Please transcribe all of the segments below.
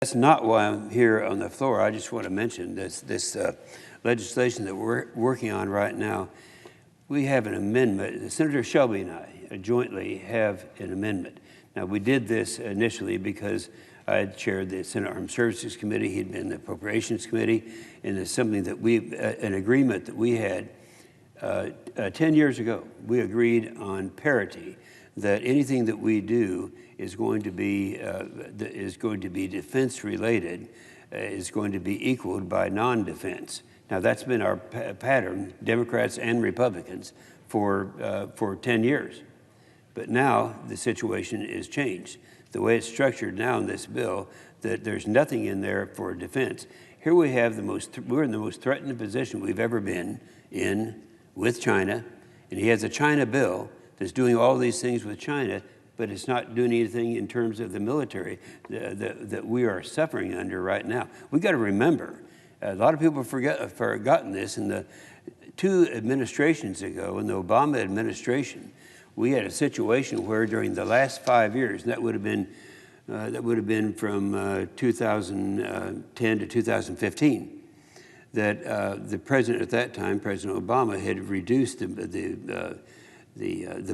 That's not why I'm here on the floor. I just want to mention this legislation that we're working on right now. We have an amendment. Senator Shelby and I jointly have an amendment. Now, we did this initially because I had chaired the Senate Armed Services Committee. He'd been in the Appropriations Committee, and it's something that an agreement that we had 10 years ago. We agreed on parity, that anything that we do is going to be defense related, is going to be equaled by non-defense. Now, that's been our pattern, Democrats and Republicans, for 10 years. But now the situation is changed. The way it's structured now in this bill, that there's nothing in there for defense. Here we have we're in the most threatened position we've ever been in with China, and he has a China bill that's doing all these things with China, but it's not doing anything in terms of the military that we are suffering under right now. We've got to remember, a lot of people have forgotten this. In the 2 administrations ago, in the Obama administration, we had a situation where during the last 5 years, and that would have been from 2010 to 2015, that the president at that time, President Obama, had reduced the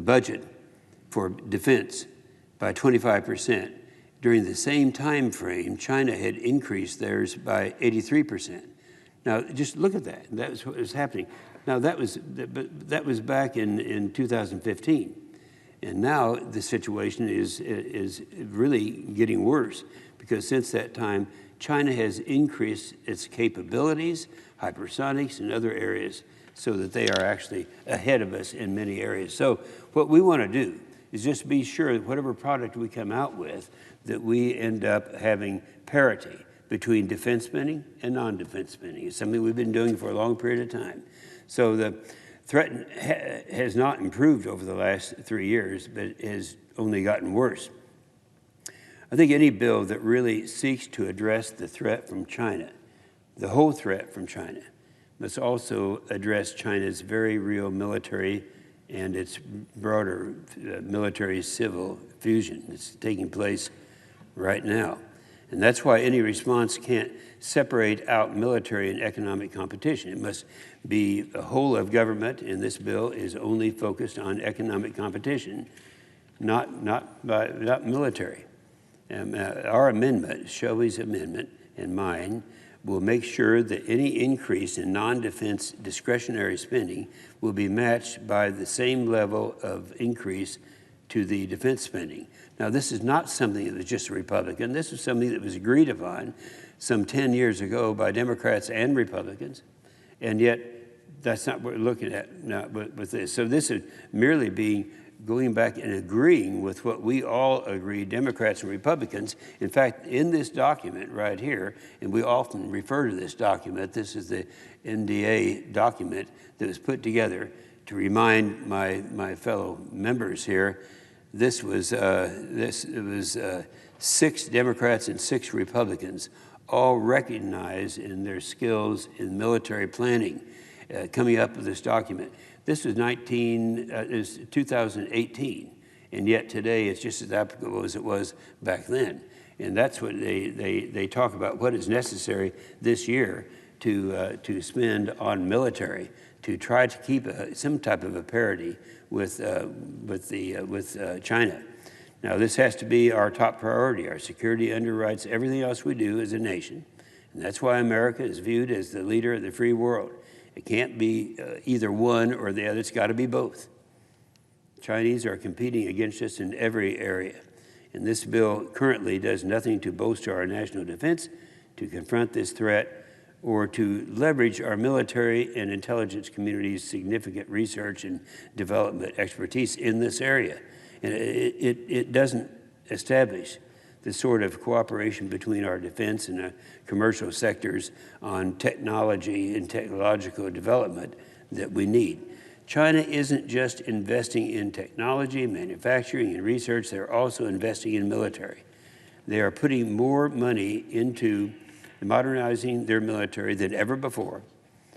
budget for defense by 25%. During the same time frame, China had increased theirs by 83%. Now, just look at that. That was what was happening. Now, that was back in 2015. And now the situation is really getting worse, because since that time, China has increased its capabilities, hypersonics, and other areas, so that they are actually ahead of us in many areas. So what we want to do is just be sure that whatever product we come out with, that we end up having parity between defense spending and non-defense spending. It's something we've been doing for a long period of time. So the threat has not improved over the last 3 years, but has only gotten worse. I think any bill that really seeks to address the threat from China, the whole threat from China, must also address China's very real military and its broader military-civil fusion that's taking place right now. And that's why any response can't separate out military and economic competition. It must be the whole of government, and this bill is only focused on economic competition, not military. Our amendment, Shelby's amendment, and mine, will make sure that any increase in non-defense discretionary spending will be matched by the same level of increase to the defense spending. Now, this is not something that was just a Republican. This is something that was agreed upon some 10 years ago by Democrats and Republicans, and yet that's not what we're looking at now with this. So this is merely going back and agreeing with what we all agree, Democrats and Republicans. In fact, in this document right here, and we often refer to this document, this is the NDA document that was put together to remind my fellow members here. This was 6 Democrats and 6 Republicans, all recognized in their skills in military planning, coming up with this document. This was 2018, and yet today it's just as applicable as it was back then. And that's what they talk about, what is necessary this year to spend on military, to try to keep some type of a parity with China. Now, this has to be our top priority. Our security underwrites everything else we do as a nation, and that's why America is viewed as the leader of the free world. It can't be either one or the other. It's got to be both. Chinese are competing against us in every area, and this bill currently does nothing to bolster our national defense, to confront this threat, or to leverage our military and intelligence community's significant research and development expertise in this area. And it doesn't establish the sort of cooperation between our defense and commercial sectors on technology and technological development that we need. China isn't just investing in technology, manufacturing, and research. They're also investing in military. They are putting more money into modernizing their military than ever before.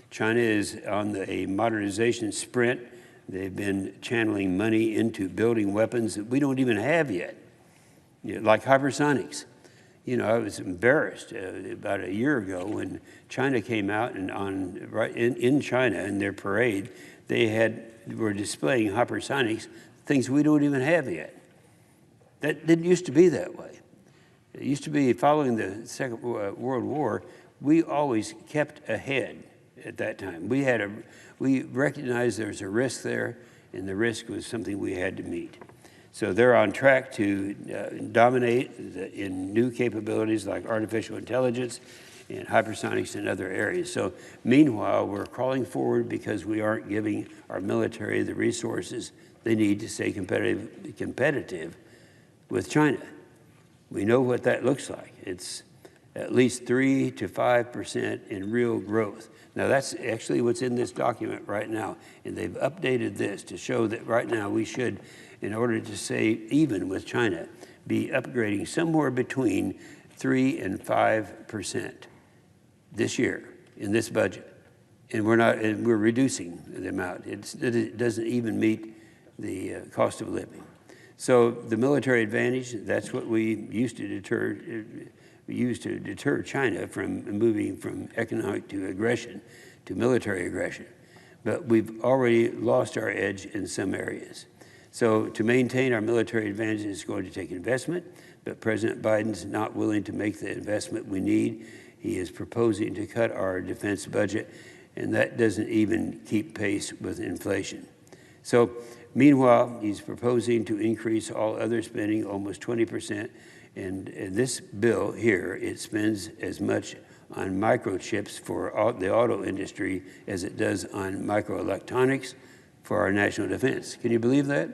China is on a modernization sprint. They've been channeling money into building weapons that we don't even have yet, like hypersonics. You know, I was embarrassed about a year ago when China came out and in China in their parade, were displaying hypersonics, things we don't even have yet. That didn't used to be that way. It used to be following the Second World War, we always kept ahead at that time. We recognized there was a risk there, and the risk was something we had to meet. So they're on track to dominate in new capabilities like artificial intelligence and hypersonics and other areas. So meanwhile, we're crawling forward because we aren't giving our military the resources they need to stay competitive with China. We know what that looks like. It's at least 3 to 5% in real growth. Now that's actually what's in this document right now, and they've updated this to show that right now we should, in order to stay even with China, be upgrading somewhere between 3 and 5% this year in this budget. And we're reducing the amount. It doesn't even meet the cost of living. So the military advantage, that's what we used to deter China from moving from economic to aggression, to military aggression. But we've already lost our edge in some areas. So to maintain our military advantage is going to take investment, but President Biden's not willing to make the investment we need. He is proposing to cut our defense budget, and that doesn't even keep pace with inflation. So meanwhile, he's proposing to increase all other spending almost 20%, and this bill here, it spends as much on microchips for the auto industry as it does on microelectronics for our national defense. Can you believe that?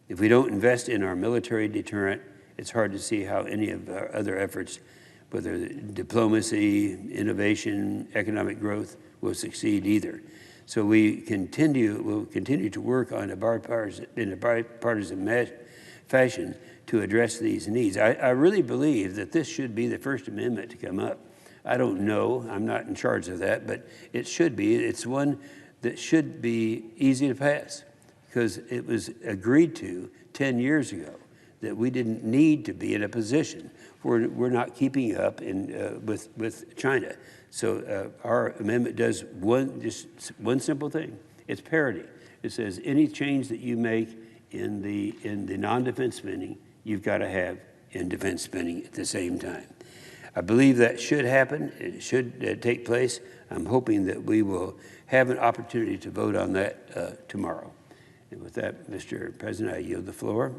If we don't invest in our military deterrent, it's hard to see how any of our other efforts, whether diplomacy, innovation, economic growth, will succeed either. So we'll continue to work on in a bipartisan fashion to address these needs. I really believe that this should be the First Amendment to come up. I don't know, I'm not in charge of that, but it should be. It's one that should be easy to pass because it was agreed to 10 years ago that we didn't need to be in a position where we're not keeping up with China. So our amendment does just one simple thing. It's parity. It says any change that you make in the non-defense spending, you've got to have in defense spending at the same time. I believe that should happen. It should take place. I'm hoping that we will have an opportunity to vote on that tomorrow. And with that, Mr. President, I yield the floor.